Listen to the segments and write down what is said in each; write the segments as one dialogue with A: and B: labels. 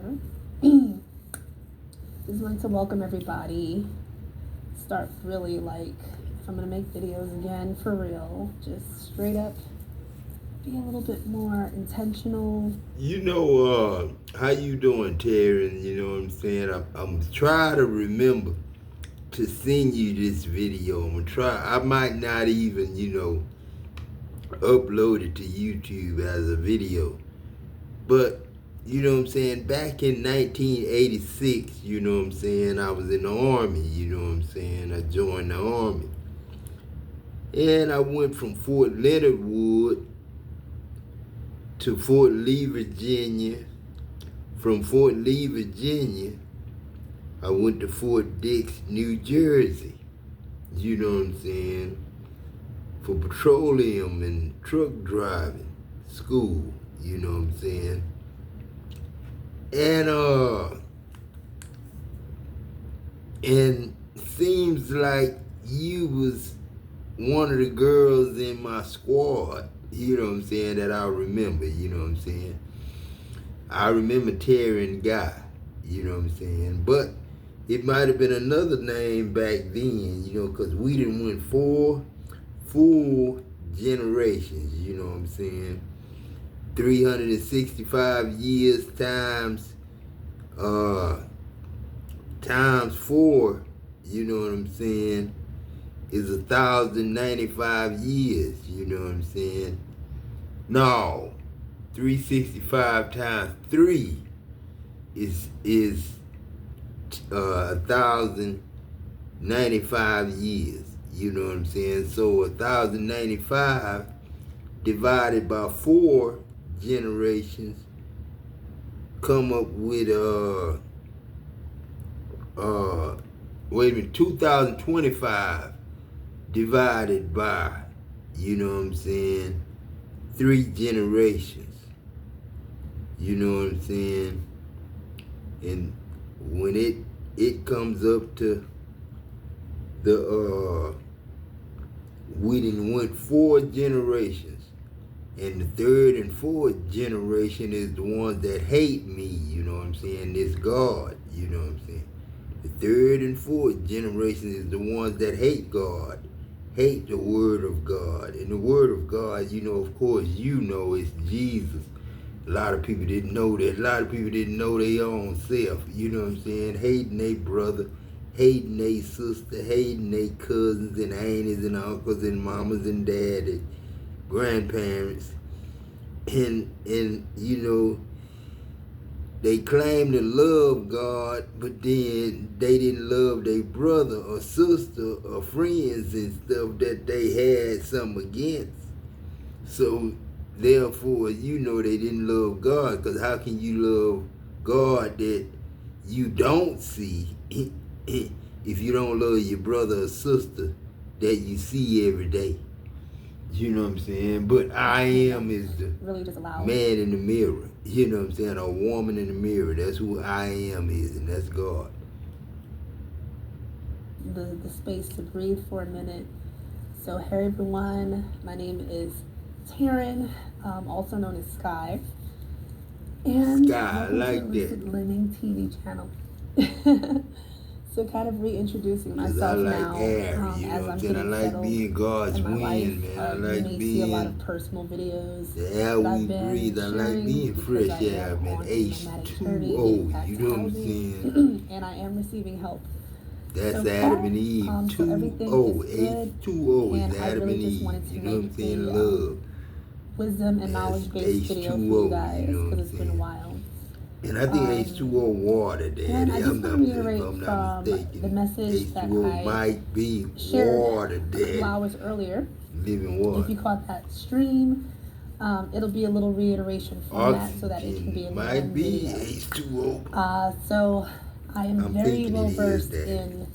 A: here. Just wanted to welcome everybody. Start really like, if I'm gonna make videos again for real, just straight up be a little bit more intentional.
B: You know, how you doing, Terry? You know what I'm saying? I'm trying to remember to send you this video. I'm gonna try. I might not even, upload it to YouTube as a video. But, you know what I'm saying? Back in 1986, you know what I'm saying? I was in the Army, you know what I'm saying? I joined the Army. And I went from Fort Leonard Wood to Fort Lee, Virginia. From Fort Lee, Virginia, I went to Fort Dix, New Jersey. You know what I'm saying? For petroleum and truck driving school. You know what I'm saying? And seems like you was one of the girls in my squad, you know what I'm saying, that I remember, you know what I'm saying? I remember Terry and Guy, you know what I'm saying? But it might have been another name back then, you know, because we done went 4 full generations, you know what I'm saying? 365 years times 4, you know what I'm saying, is 1,095 years, you know what I'm saying? No, 365 times 3 is 1,095 years, you know what I'm saying? So 1,095 divided by 4 generations come up with 2025 divided by, you know what I'm saying, 3 generations, you know what I'm saying? And when it comes up to the we done went 4 generations, and the 3rd and 4th generation is the ones that hate me, you know what I'm saying, this God, you know what I'm saying. The 3rd and 4th generation is the ones that hate God, hate the Word of God. And the Word of God, you know, of course, you know, it's Jesus. A lot of people didn't know that. A lot of people didn't know their own self, you know what I'm saying, hating their brother, hating their sister, hating their cousins and aunties and uncles and mamas and daddies, grandparents, and you know, they claim to love God, but then they didn't love their brother or sister or friends and stuff that they had something against. So therefore, you know, they didn't love God, because how can you love God that you don't see if you don't love your brother or sister that you see every day? You know what I'm saying? But I am is the
A: Really just allow
B: man in the mirror. You know what I'm saying? A woman in the mirror. That's who I am is, and that's God.
A: the space to breathe for a minute. So, hey everyone, my name is Taryn, also known as Sky. And
B: Sky, I like that.
A: Living TV channel. So kind of reintroducing myself
B: like
A: now,
B: air, you know
A: as
B: what
A: I'm
B: I'm saying?
A: getting
B: I like
A: settled
B: being God's
A: in my life.
B: wind, man. I
A: You
B: like
A: may see a lot
B: being
A: of personal videos
B: the air
A: that
B: we
A: I've been
B: breathe. I like
A: sharing
B: being
A: because
B: fresh
A: I
B: air,
A: am
B: man.
A: on a nomadic journey,
B: H2O, you know what I'm
A: housing,
B: saying?
A: and I am receiving help.
B: That's
A: So
B: Adam
A: far,
B: and Eve.
A: so everything
B: 2O,
A: is good,
B: H2O is
A: and I
B: Adam
A: really
B: and
A: just
B: Eve.
A: wanted to
B: You know what I'm
A: make
B: saying?
A: a
B: Love.
A: wisdom and
B: That's
A: knowledge-based video for you
B: H2O,
A: guys
B: you know what
A: because
B: I'm
A: it's been a
B: saying?
A: while.
B: And I think H2O water, Daddy.
A: And I just want to
B: if
A: reiterate
B: I'm not
A: from
B: mistaken.
A: the message that
B: H2O
A: I
B: might be
A: shared
B: water,
A: a
B: Daddy.
A: couple hours earlier.
B: Living
A: If
B: water.
A: you caught that stream, it'll be a little reiteration format so that it can be a
B: might be
A: video.
B: H2O.
A: So I am very
B: thinking
A: well
B: it is
A: versed
B: that.
A: in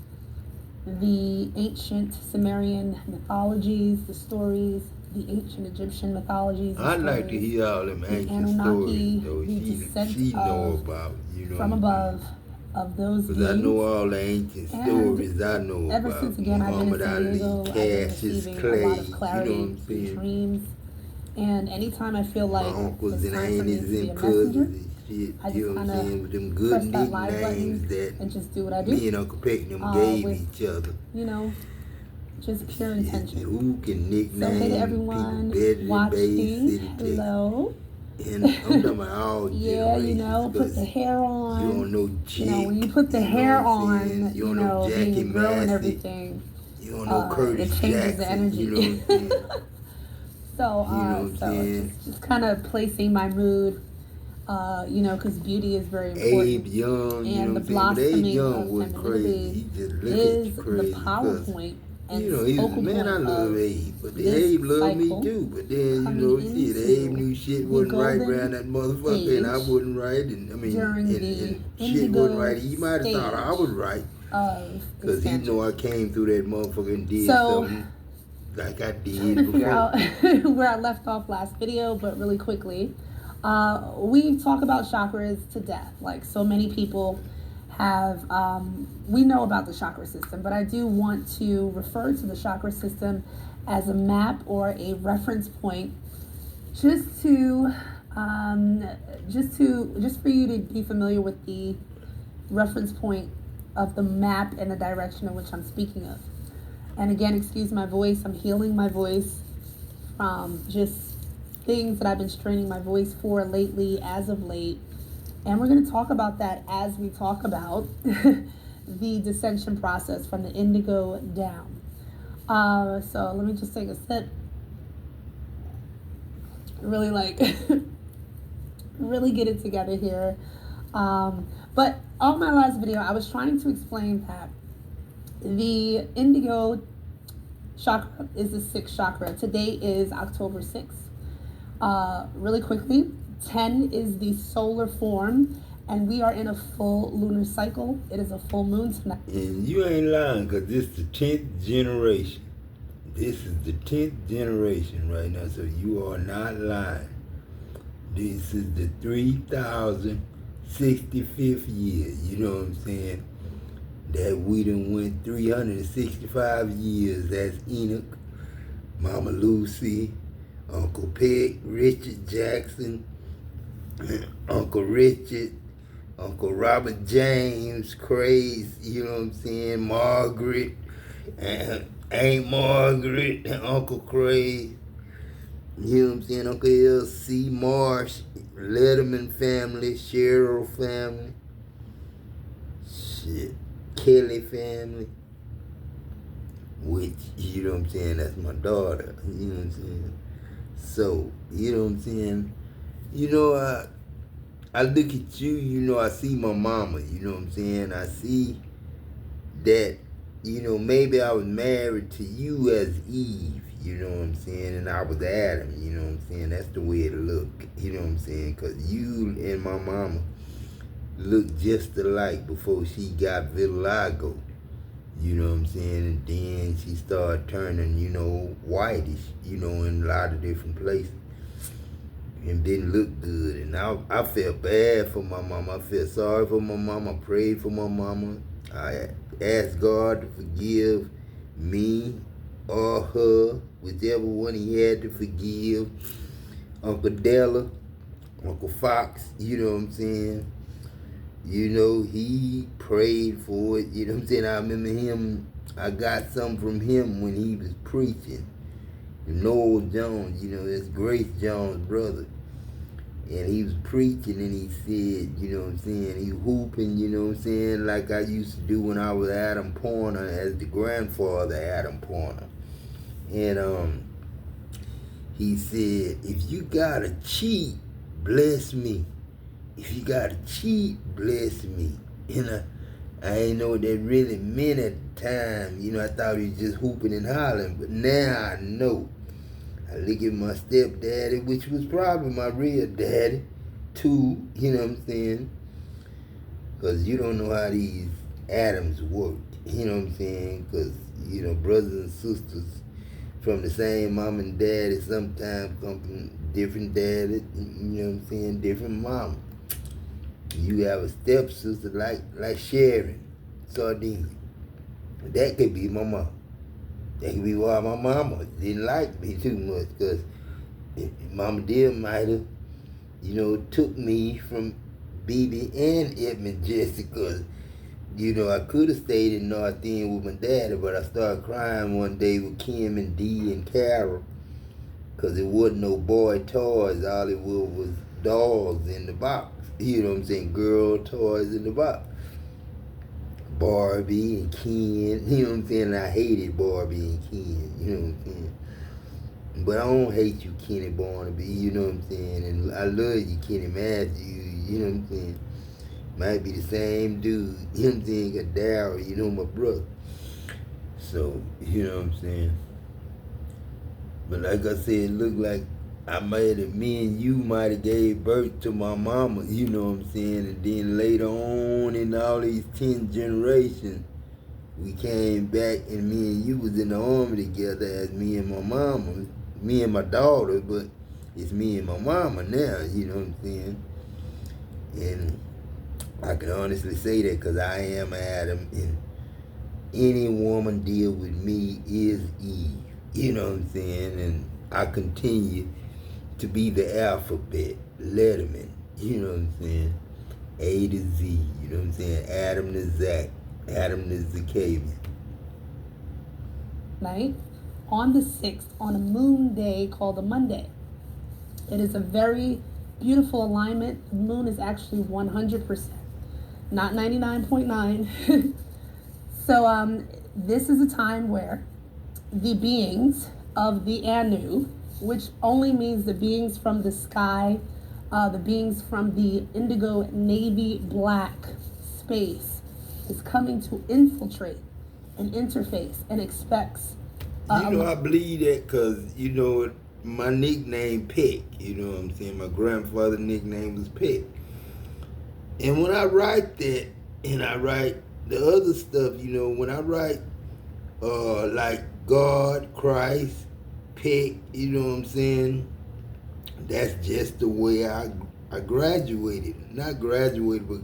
A: the ancient Sumerian mythologies, the stories, the ancient Egyptian mythologies.
B: I'd like to hear all them ancient
A: Anunnaki,
B: stories, though.
A: the descent
B: She know
A: of,
B: about, you know.
A: from above, of those
B: Because I know
A: beings.
B: all the ancient
A: And
B: stories I know
A: ever
B: about.
A: since again I've been in
B: Muhammad
A: San
B: Ali,
A: Diego, I've been
B: Cassius
A: receiving
B: Clay,
A: a lot of
B: you know
A: clarity
B: what I'm
A: through
B: saying?
A: dreams. And anytime I feel
B: My
A: like
B: uncles
A: it's
B: and
A: time for me to
B: aunties
A: be a
B: and
A: messenger,
B: cousins, shit.
A: I
B: You
A: just
B: know what I'm
A: kind
B: saying? With them
A: of
B: good
A: press that live
B: nicknames
A: button
B: that
A: and just do what I do.
B: me and Uncle Peck and them gave
A: With,
B: each other.
A: you know, just pure
B: Shit,
A: intention.
B: who can nickname
A: So hey to
B: people
A: everyone
B: better than Bay
A: watching.
B: City, Texas?
A: Hello.
B: And I'm talking about all
A: Yeah, you
B: generations.
A: know, put the hair on.
B: You don't know Jake.
A: You know, when you put the hair on,
B: you don't know
A: being
B: Jackie
A: a girl and
B: Massey.
A: everything,
B: You don't know Curtis
A: it changes
B: Jackson.
A: the energy.
B: You know what I'm saying?
A: So just kind of placing my mood, because beauty is very important.
B: Abe Young,
A: And the
B: you know what I'm saying? But Abe
A: blossoming
B: Young
A: of
B: was crazy. He
A: femininity
B: just looked at you
A: is
B: crazy.
A: the PowerPoint and
B: You know, he was,
A: focal
B: man, I
A: point
B: love
A: of
B: Abe. But the
A: this
B: Abe loved me
A: cycle
B: too. But then,
A: coming
B: shit,
A: into
B: Abe knew shit
A: the
B: wasn't right
A: golden
B: around that motherfucker, and I
A: age
B: wasn't right. And I mean,
A: during the
B: and shit
A: indigo
B: wasn't right. He might have thought I was right.
A: Of
B: because he know I came through that motherfucker and did something like I did
A: trying to figure
B: before.
A: out where I left off last video, but really quickly, we talk about chakras to death. Like so many people have, we know about the chakra system, but I do want to refer to the chakra system as a map or a reference point, just for you to be familiar with the reference point of the map and the direction in which I'm speaking of. And again, excuse my voice, I'm healing my voice from just things that I've been straining my voice for lately, as of late. And we're going to talk about that as we talk about the descension process from the indigo down. So let me just take a sip. Really really get it together here. But on my last video, I was trying to explain that the indigo chakra is the 6th chakra. Today is October 6th. Really quickly, 10 is the solar form, and we are in a full lunar cycle. It is a full moon tonight.
B: And you ain't lying, because this is the 10th generation. This is the 10th generation right now, so you are not lying. This is the 3,065th year, you know what I'm saying? That we done went 365 years. That's Enoch, Mama Lucy, Uncle Peck, Richard Jackson, Uncle Richard, Uncle Robert James, Craze, you know what I'm saying? Margaret, and Aunt Margaret, and Uncle Craze, you know what I'm saying? Uncle L.C. Marsh, Letterman family, Cheryl family, shit. Kelly family, which, you know what I'm saying, that's my daughter, you know what I'm saying? So, you know what I'm saying? You know, I look at you, you know, I see my mama, you know what I'm saying? I see that, you know, maybe I was married to you as Eve, you know what I'm saying? And I was Adam, you know what I'm saying? That's the way it looked, you know what I'm saying? Because you and my mama looked just alike before she got vitiligo, you know what I'm saying? And then she started turning, you know, whitish, you know, in a lot of different places. And didn't look good. And I felt bad for my mama. I felt sorry for my mama. I prayed for my mama. I asked God to forgive me or her, whichever one he had to forgive. Uncle Della, Uncle Fox, you know what I'm saying? You know, he prayed for it, you know what I'm saying? I remember him, I got something from him when he was preaching. Noel Jones, you know, that's Grace Jones' brother. And he was preaching and he said, you know what I'm saying, he hooping, you know what I'm saying, like I used to do when I was Adam Pointer as the grandfather Adam Pointer. And he said, if you gotta cheat, bless me. If you gotta cheat, bless me. And I ain't know what that really meant at the time. You know, I thought he was just hooping and hollering, but now I know. I look at my stepdaddy, which was probably my real daddy, too, you know what I'm saying? Because you don't know how these atoms work, you know what I'm saying? Because, you know, brothers and sisters from the same mom and daddy sometimes come from different daddies, you know what I'm saying, different mama. You have a stepsister like Sharon Sardine. That could be my mom. That could be why my mama didn't like me too much, because Mama dear might have, you know, took me from BB and Edmund Jessica. You know, I could have stayed in North End with my daddy, but I started crying one day with Kim and Dee and Carol, because it wasn't no boy toys. All it was dolls in the box. You know what I'm saying? Girl toys in the box. Barbie and Ken. You know what I'm saying? I hated Barbie and Ken. You know what I'm saying? But I don't hate you, Kenny Barnaby. You know what I'm saying? And I love you, Kenny Matthews. You know what I'm saying? Might be the same dude. You know what I'm saying? Got Daryl, you know, my brother. So, you know what I'm saying? But like I said, it looked like me and you might have gave birth to my mama, you know what I'm saying? And then later on in all these 10 generations, we came back and me and you was in the army together as me and my mama, me and my daughter, but it's me and my mama now, you know what I'm saying? And I can honestly say that because I am Adam, and any woman deal with me is Eve, you know what I'm saying? And I continue to be the alphabet, letterman, you know what I'm saying? A to Z, you know what I'm saying? Adam to Zach, Adam to Zacchaeus.
A: Night on the 6th, on a moon day called a Monday. It is a very beautiful alignment. The moon is actually 100%, not 99.9. So this is a time where the beings of the Anu, which only means the beings from the sky, the beings from the indigo navy black space, is coming to infiltrate and interface and expects.
B: You know, I believe that because, you know, my nickname Peck, you know what I'm saying? My grandfather's nickname was Peck. And when I write that, and I write the other stuff, you know, when I write like God, Christ, Peck, you know what I'm saying? That's just the way I graduated. Not graduated, but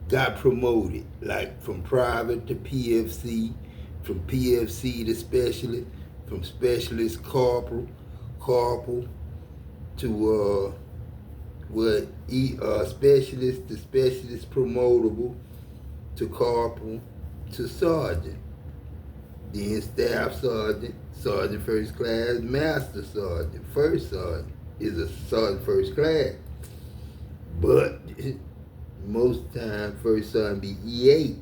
B: got promoted. Like from private to PFC, from PFC to specialist, from specialist corporal to specialist to specialist promotable to corporal to sergeant. Then staff sergeant, sergeant first class, master sergeant. First sergeant is a sergeant first class. But most time first sergeant be E8.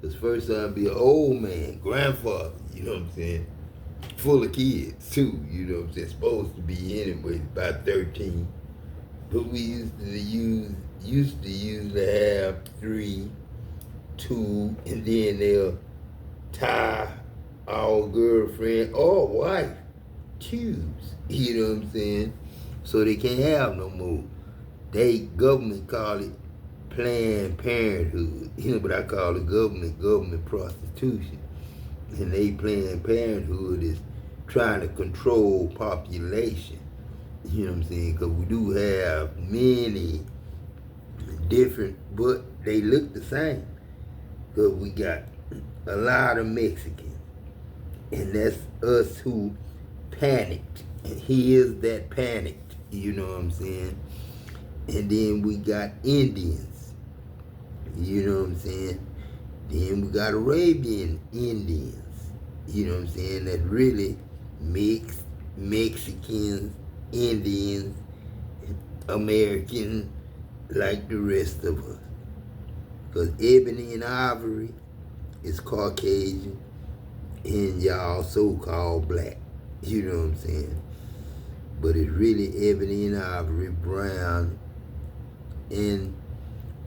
B: Because first sergeant be an old man, grandfather, you know what I'm saying? Full of kids too, you know what I'm saying? Supposed to be anyway, about 13. But we used to usually have 3, 2, and then they'll tie our girlfriend or wife tubes, you know what I'm saying? So they can't have no more. Government call it Planned Parenthood, you know, but I call it government prostitution. And they Planned Parenthood is trying to control population, you know what I'm saying? Because we do have many different, but they look the same. Because we got a lot of Mexicans, and that's us who panicked. And he is that panicked, you know what I'm saying? And then we got Indians, you know what I'm saying? Then we got Arabian Indians, you know what I'm saying? That really mixed Mexicans, Indians, Americans, like the rest of us. Because ebony and ivory is Caucasian, and y'all so-called black, you know what I'm saying? But it's really ebony and ivory, brown, and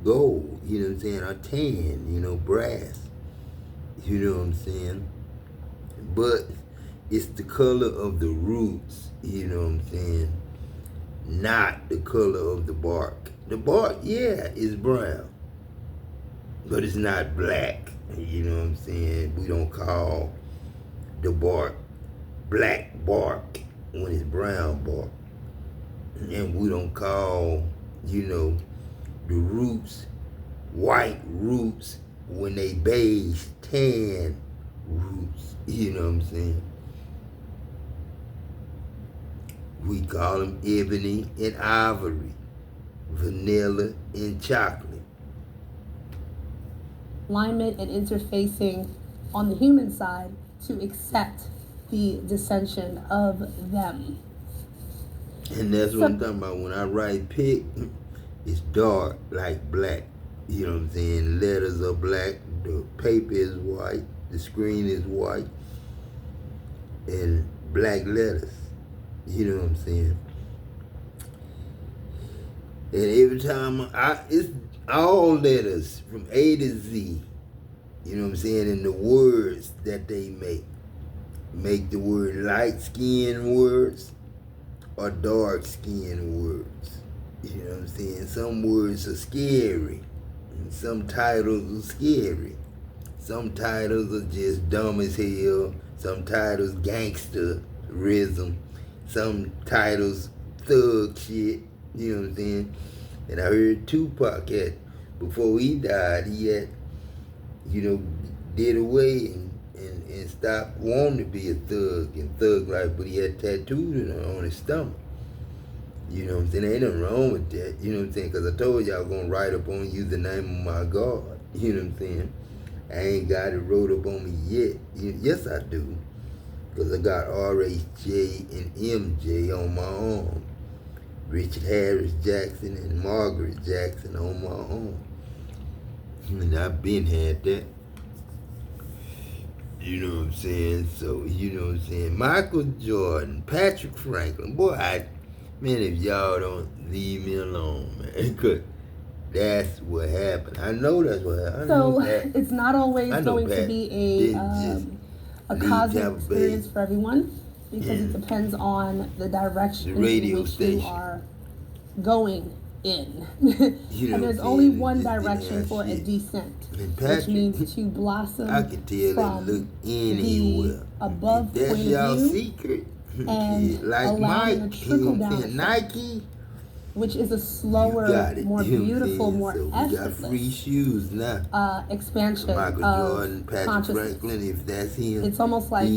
B: gold, you know what I'm saying? Or tan, you know, brass, you know what I'm saying? But it's the color of the roots, you know what I'm saying? Not the color of the bark. The bark, yeah, is brown, but it's not black, you know what I'm saying? We don't call the bark black bark when it's brown bark. And we don't call, you know, the roots white roots when they beige tan roots, you know what I'm saying? We call them ebony and ivory, vanilla and chocolate.
A: alignment and interfacing on the human side to accept the dissension of them.
B: And that's what I'm talking about. When I write Peck, it's dark, like black. You know what I'm saying? Letters are black, the paper is white, the screen is white, and black letters. You know what I'm saying? And every time it's all letters from A to Z. You know what I'm saying? And the words that they make the word light skinned words or dark skinned words. You know what I'm saying? Some words are scary. And some titles are scary. Some titles are just dumb as hell. Some titles gangsterism. Some titles thug shit. You know what I'm saying? And I heard Tupac before he died, he had, did away and stopped wanting to be a thug and thug life, but he had tattoos on his stomach. You know what I'm saying? Ain't nothing wrong with that. You know what I'm saying? Because I told you I was going to write up on you the name of my God. You know what I'm saying? I ain't got it wrote up on me yet. Yes, I do. Because I got RHJ and MJ on my own. Richard Harris Jackson and Margaret Jackson on my own. And I've been had that. You know what I'm saying? So, you know what I'm saying? Michael Jordan, Patrick Franklin. Boy, man, if y'all don't leave me alone, man. Cause that's what happened. I know that's what happened.
A: So it's not always going to be a cosmic experience for everyone, because it depends on the direction in which you are going in. And there's only one direction for a descent, which means to blossom from the above point of view
B: secret.
A: and
B: like
A: allowing
B: Mike,
A: a trickle down effect,
B: Nike,
A: which is a slower, more beautiful, more effortless
B: free shoes now.
A: Expansion
B: Michael
A: of
B: Jordan, Patrick
A: consciousness.
B: Franklin, if that's him.
A: It's almost like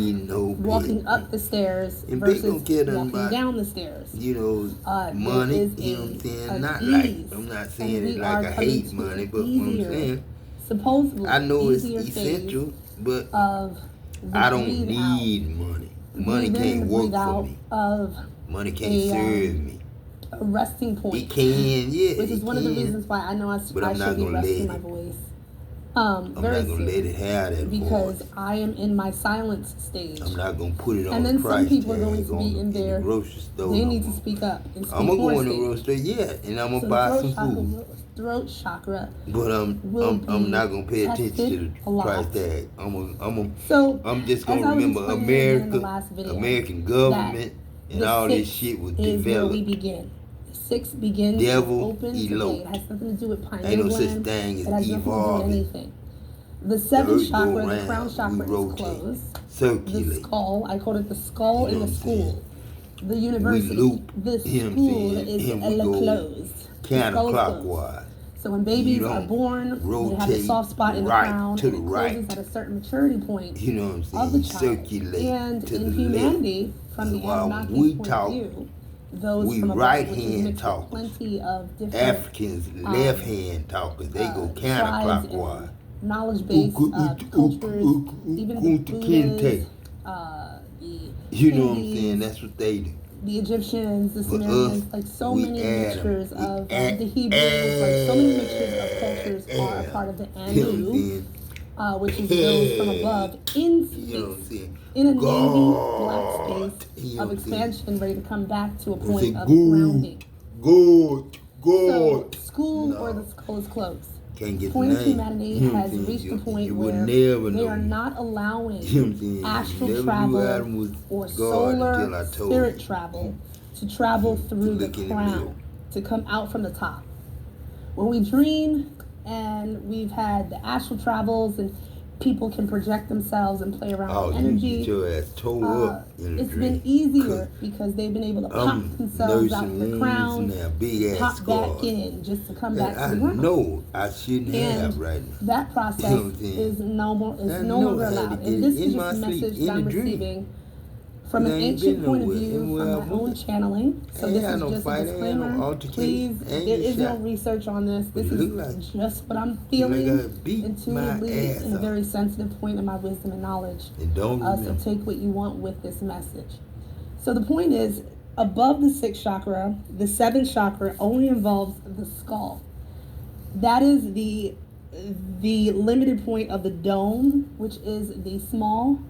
A: walking up the stairs versus walking down the stairs.
B: Money, you know what I'm saying? Not like, I'm not saying it like I hate money, but what I'm saying,
A: supposedly,
B: I know it's essential, but I don't need money. Money can't work for me. Money can't serve me.
A: A resting point.
B: It can, yeah.
A: Which is one of the reasons why I know I should be resting my voice. I'm not gonna let it have that because voice. I am in my silence stage.
B: I'm not gonna put it on.
A: And then
B: the price
A: some people are going to be in there.
B: Grocery store
A: they need to speak up and speak
B: I'm gonna go in the grocery store, yeah, and I'm gonna buy some food.
A: Throat chakra.
B: But I'm not gonna pay attention to the price tag. I'm just gonna remember American government, and all this shit was developed.
A: Where we begin. 6 begins
B: Deville,
A: open
B: Elope.
A: today. It has nothing to do with pineal
B: Ain't no
A: gland.
B: such thing as
A: it has
B: evolving.
A: nothing to do with anything. The 7th chakra, the crown chakra, is closed.
B: Circulate.
A: The skull, I call it the skull in the school. The university, the school is closed.
B: Counterclockwise.
A: So when babies are born, they have a soft spot in the crown,
B: to
A: and it closes at a certain maturity point
B: you know what I'm saying?
A: of the child.
B: Circulate
A: and
B: to
A: in
B: the
A: humanity,
B: left.
A: from the Anunnaki point of view, those
B: we
A: from above,
B: right
A: which is
B: hand
A: mixed with
B: talkers.
A: plenty of different
B: Africans left hand talkers. They go counterclockwise.
A: Knowledge base cultures, even the Buddhas,
B: you know what I'm saying? That's what they do.
A: The Egyptians, the Sumerians, like so many mixtures of the Hebrews, like so many mixtures of cultures are a part of the Anu, which is those from above in space, in a navy black space of expansion, ready to come back to a point of grounding. So school or the school is closed.
B: Can't get
A: Point of humanity has reached a point where they are not allowing astral travel or solar spirit travel to travel through the crown, to come out from the top. When we dream and we've had the astral travels and people can project themselves and play around with energy, it's been easier because they've been able to pop themselves out of the crown, pop back in just to come back to the ground.
B: No, I shouldn't have right now.
A: That process is no longer allowed. And this is just a message that I'm receiving From an
B: It ain't
A: ancient
B: been
A: point of
B: nowhere.
A: view, from
B: Well,
A: my own channeling, so
B: ain't
A: this
B: had
A: is
B: no
A: just
B: fight,
A: a
B: ain't had no
A: disclaimer.
B: altercation,
A: Please,
B: ain't
A: there
B: get
A: is no
B: shot.
A: research on this.
B: But
A: This
B: it
A: is
B: look like-
A: just what I'm
B: like I
A: feeling
B: beat my
A: intuitively
B: ass
A: in a
B: off.
A: very sensitive point in my wisdom and knowledge.
B: And don't
A: So
B: remember.
A: take what you want with this message. So the point is, above the sixth chakra, the seventh chakra only involves the skull. That is the limited point of the dome, which is the small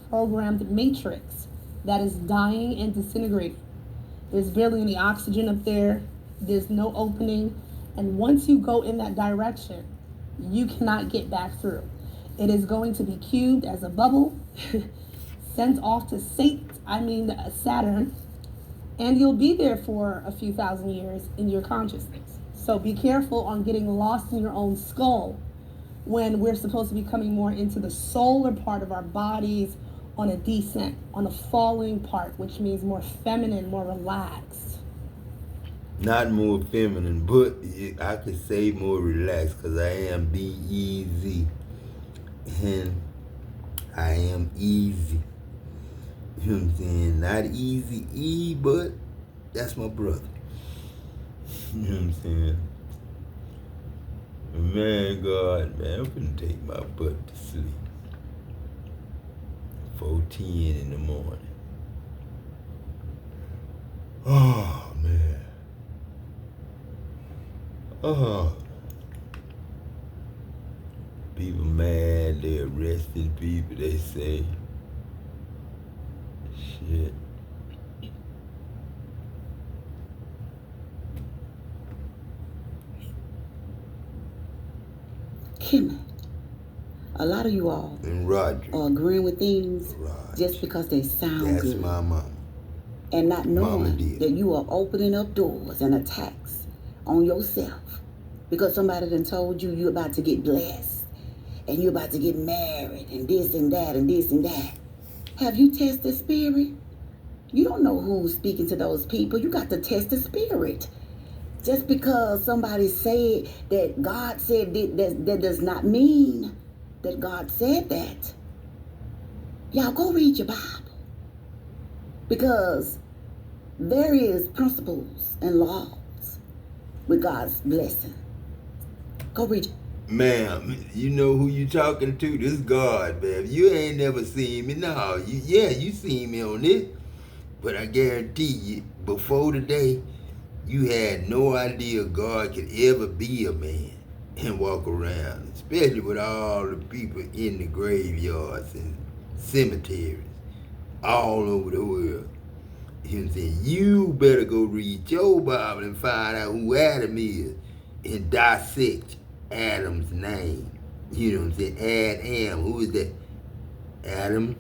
A: programmed matrix that is dying and disintegrating. There's barely any oxygen up there. There's no opening. And once you go in that direction, you cannot get back through. It is going to be cubed as a bubble, sent off to Saturn, and you'll be there for a few thousand years in your consciousness. So be careful on getting lost in your own skull when we're supposed to be coming more into the solar part of our bodies on a descent, on a falling part, which means more feminine, more relaxed.
B: Not more feminine, but I could say more relaxed because I am B-E-Z. And I am easy. You know what I'm saying? Not easy E, but that's my brother. You know what I'm saying? Man, God, man, I'm finna take my butt to sleep. 4:10 in the morning. Oh, man. Oh. People mad, they arresting people, they say. Shit.
C: Kimmy, a lot of you all
B: And Roger.
C: are agreeing with things
B: Roger.
C: just because they sound
B: That's
C: good.
B: my mama.
C: And not
B: Mama
C: knowing
B: did.
C: that you are opening up doors and attacks on yourself because somebody done told you you're about to get blessed and you're about to get married and this and that and this and that. Have you tested spirit? You don't know who's speaking to those people. You got to test the spirit. Just because somebody said that God said that does not mean that God said that. Y'all go read your Bible. Because there is principles and laws with God's blessing. Go read.
B: Ma'am, you know who you talking to? This God, babe. You ain't never seen me. No, you seen me on this. But I guarantee you, before today, you had no idea God could ever be a man and walk around, especially with all the people in the graveyards and cemeteries all over the world. You know what I'm saying? You better go read your Bible and find out who Adam is and dissect Adam's name. You know what I'm saying? Adam. Who is that? Adam.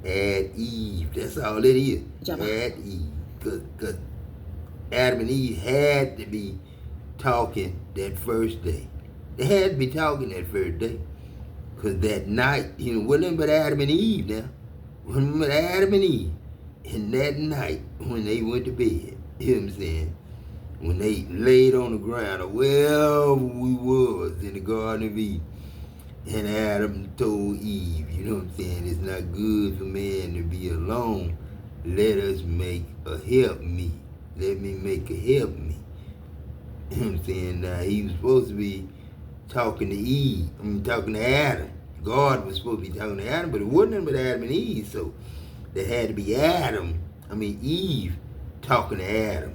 B: Add Eve. That's all it is. Add Eve. Because Adam and Eve had to be talking that first day. They had to be talking that first day. Because that night, wasn't but Adam and Eve now. Wasn't but Adam and Eve. And that night, when they went to bed, you know what I'm saying? When they laid on the ground, or wherever we was in the Garden of Eden, and Adam told Eve, you know what I'm saying, it's not good for man to be alone. Let us make a help me. Let me make a help me. You know what I'm saying? Now, he was supposed to be talking to Eve. Talking to Adam. God was supposed to be talking to Adam, but it wasn't but Adam and Eve, so there had to be Eve talking to Adam,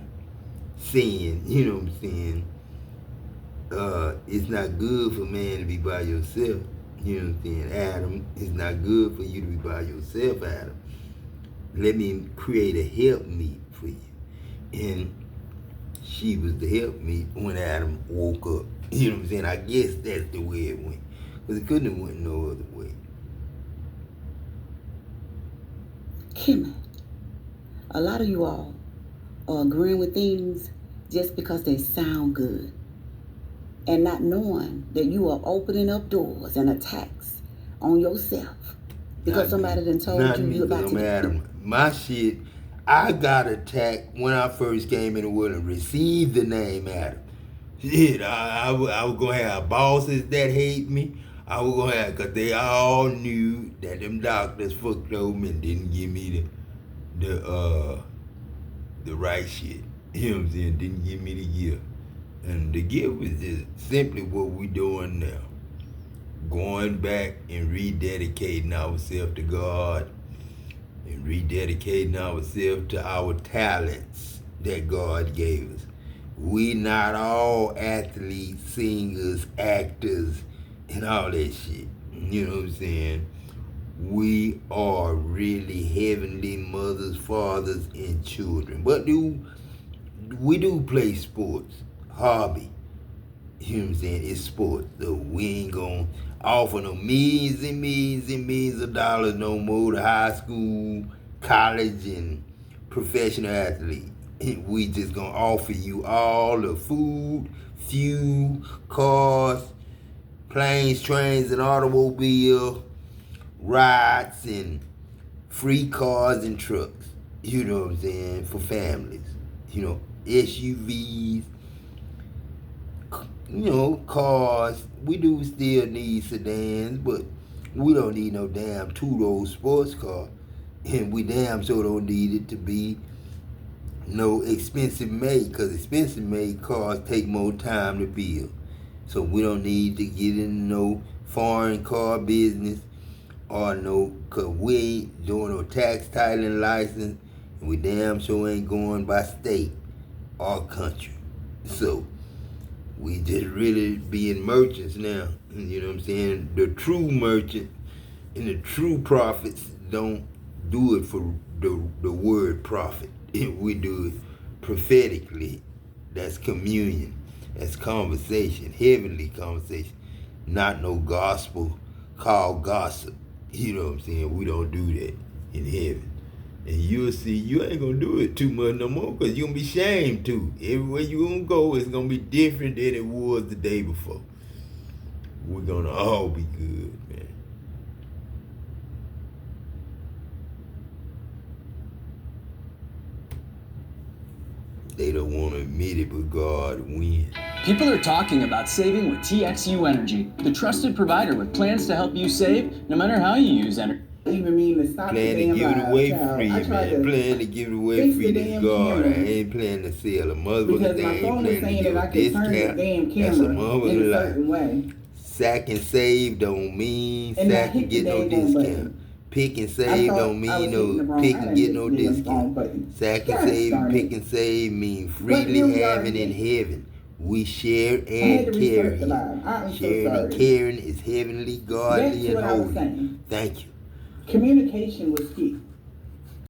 B: saying, you know what I'm saying, it's not good for man to be by yourself. You know what I'm saying? Adam, it's not good for you to be by yourself, Adam. Let me create a helpmeet for you. And she was the helpmeet when Adam woke up. You know what I'm saying? I guess that's the way it went. Because it couldn't have went no other way.
C: Kimmy, a lot of you all are agreeing with things just because they sound good. And not knowing that you are opening up doors and attacks on yourself because somebody done told you about to
B: Adam. My shit, I got attacked when I first came in the world and received the name Adam. Shit, I was gonna have bosses that hate me. I was gonna have, cause they all knew that them doctors fucked over me and didn't give me the right shit. You know what I'm saying? Didn't give me the gift. And the gift is just simply what we doing now. Going back and rededicating ourselves to God and rededicating ourselves to our talents that God gave us. We not all athletes, singers, actors, and all that shit. You know what I'm saying? We are really heavenly mothers, fathers, and children. But we do play sports, hobby. You know what I'm saying? It's sports. So we ain't gonna offer no millions and millions and millions of dollars no more to high school, college, and professional athletes. We just gonna offer you all the food, fuel, cars, planes, trains, and automobile rides, and free cars and trucks. You know what I'm saying? For families. You know, SUVs, you know, cars. We do still need sedans, but we don't need no damn two-door sports car. And we damn sure don't need it to be no expensive made, because expensive made cars take more time to build. So we don't need to get in no foreign car business or no, because we ain't doing no tax titling license, and we damn sure ain't going by state or country. So we just really being merchants now. You know what I'm saying? The true merchant and the true prophets don't do it for the word prophet. We do it prophetically. That's communion. That's conversation, heavenly conversation. Not no gospel called gossip. You know what I'm saying? We don't do that in heaven. And you'll see you ain't gonna do it too much no more, because you're gonna be shamed to. Everywhere you gonna go, it's gonna be different than it was the day before. We're gonna all be good, man. They don't want to admit it, but God wins.
D: People are talking about saving with TXU Energy, the trusted provider with plans to help you save no matter how you use energy.
C: Even mean to stop
B: Plan
C: the
B: to
C: damn
B: give it
C: live,
B: away
C: child.
B: free,
C: I tried
B: man.
C: to
B: Plan to give it away
C: fix
B: free.
C: the
B: This
C: damn
B: God. I
C: camera.
B: ain't planning to sell a motherfucker.
C: Because
B: They
C: my
B: ain't
C: phone
B: planning
C: is
B: to
C: saying
B: give
C: that
B: a
C: I can turn the
B: discount.
C: damn
B: That's a
C: camera in a
B: motherfucker
C: certain
B: lie.
C: way.
B: Sack and save don't mean
C: And I
B: sack and
C: hit
B: get
C: the
B: no
C: daggone
B: discount.
C: button.
B: Pick and
C: I
B: save
C: thought
B: don't
C: I was
B: mean
C: hitting the
B: no
C: wrong.
B: pick
C: I
B: and
C: done
B: get
C: hit
B: no
C: the wrong
B: discount.
C: button.
B: Sack and
C: Gosh
B: save and
C: darn
B: pick
C: it.
B: and save mean
C: But
B: freely
C: here we are
B: having in
C: again.
B: heaven. We share
C: I had
B: and
C: to
B: care
C: restart the
B: here.
C: live. I'm so
B: Sharing and
C: sorry.
B: caring is heavenly,
C: Back
B: godly,
C: to
B: and
C: what I was
B: holy.
C: saying.
B: Thank you.
C: Communication was key.